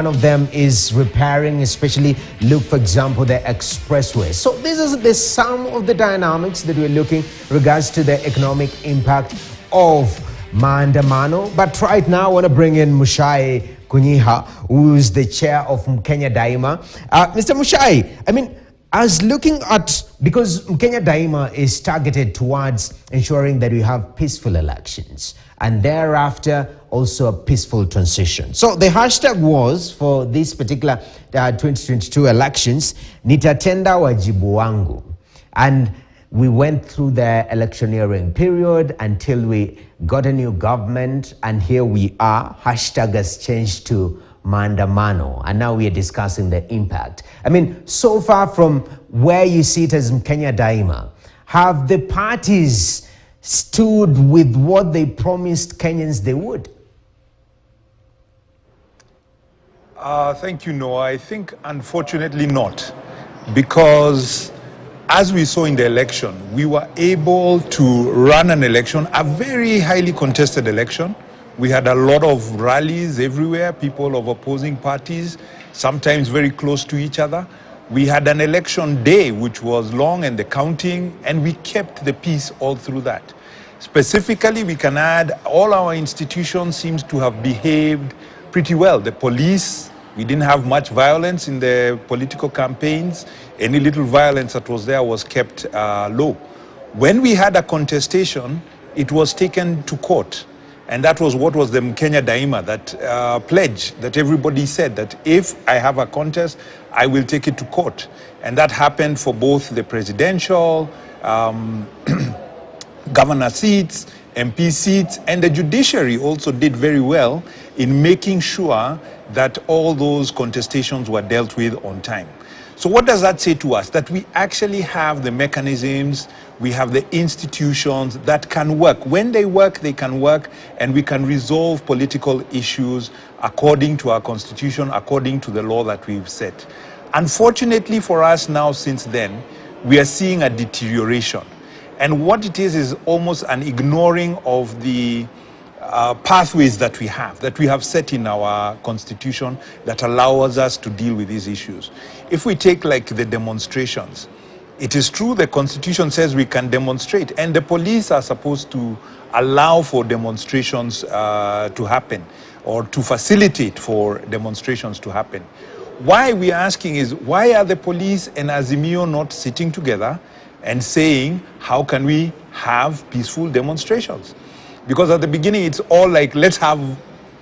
One of them is repairing, especially look, for example, the expressway. So this is some of the dynamics that we're looking regards to the economic impact of maandamano. But right now, I want to bring in Mucai Kunyiha, who's the chair of Mkenya Daima. Mr. Mucai, I was looking at, because Mkenya Daima is targeted towards ensuring that we have peaceful elections and thereafter also a peaceful transition. So the hashtag was for this particular 2022 elections, nitatenda wajibu wangu. And we went through the electioneering period until we got a new government, and here we are. Hashtag has changed to maandamano, and now we are discussing the impact. So far from where you see it as Mkenya Daima, have the parties stood with what they promised Kenyans they would? Thank you, Noah. I think unfortunately not, because as we saw in the election, we were able to run an election, a very highly contested election. We had a lot of rallies everywhere, people of opposing parties, sometimes very close to each other. We had an election day, which was long, and the counting, and we kept the peace all through that. Specifically, we can add all our institutions seems to have behaved pretty well. The police, we didn't have much violence in the political campaigns. Any little violence that was there was kept low. When we had a contestation, it was taken to court. And that was what was the Mkenya Daima, that pledge that everybody said that if I have a contest, I will take it to court. And that happened for both the presidential, governor seats, MP seats, and the judiciary also did very well in making sure that all those contestations were dealt with on time. So what does that say to us? That we actually have the mechanisms, we have the institutions that can work. When they work, they can work, and we can resolve political issues according to our constitution, according to the law that we've set. Unfortunately for us now, since then, we are seeing a deterioration. And what it is almost an ignoring of the pathways that we have set in our constitution that allows us to deal with these issues. If we take like the demonstrations, it is true the constitution says we can demonstrate, and the police are supposed to allow for demonstrations to happen, or to facilitate for demonstrations to happen. Why we are asking is, why are the police and Azimio not sitting together and saying, how can we have peaceful demonstrations? Because at the beginning, it's all like, let's have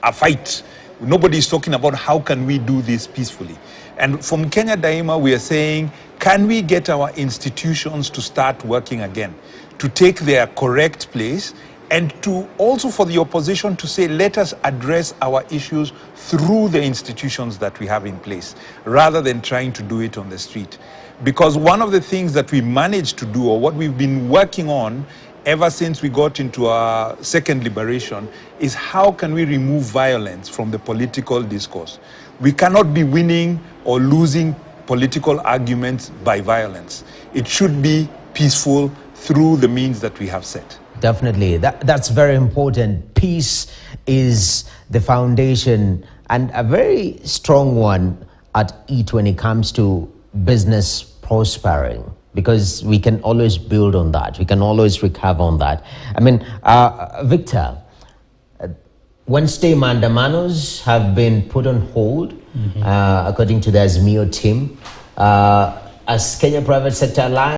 a fight. Nobody's talking about how can we do this peacefully. And from Kenya Daima, we are saying, can we get our institutions to start working again, to take their correct place, and to also for the opposition to say, let us address our issues through the institutions that we have in place, rather than trying to do it on the street. Because one of the things that we managed to do, or what we've been working on ever since we got into our second liberation, is how can we remove violence from the political discourse. We cannot be winning or losing political arguments by violence. It should be peaceful through the means that we have set. Definitely. That's very important. Peace is the foundation, and a very strong one at it when it comes to business prospering, because we can always build on that. We can always recover on that. Victor, Wednesday mandamanos have been put on hold, according to the Azimio team. As Kenya Private Sector Alliance,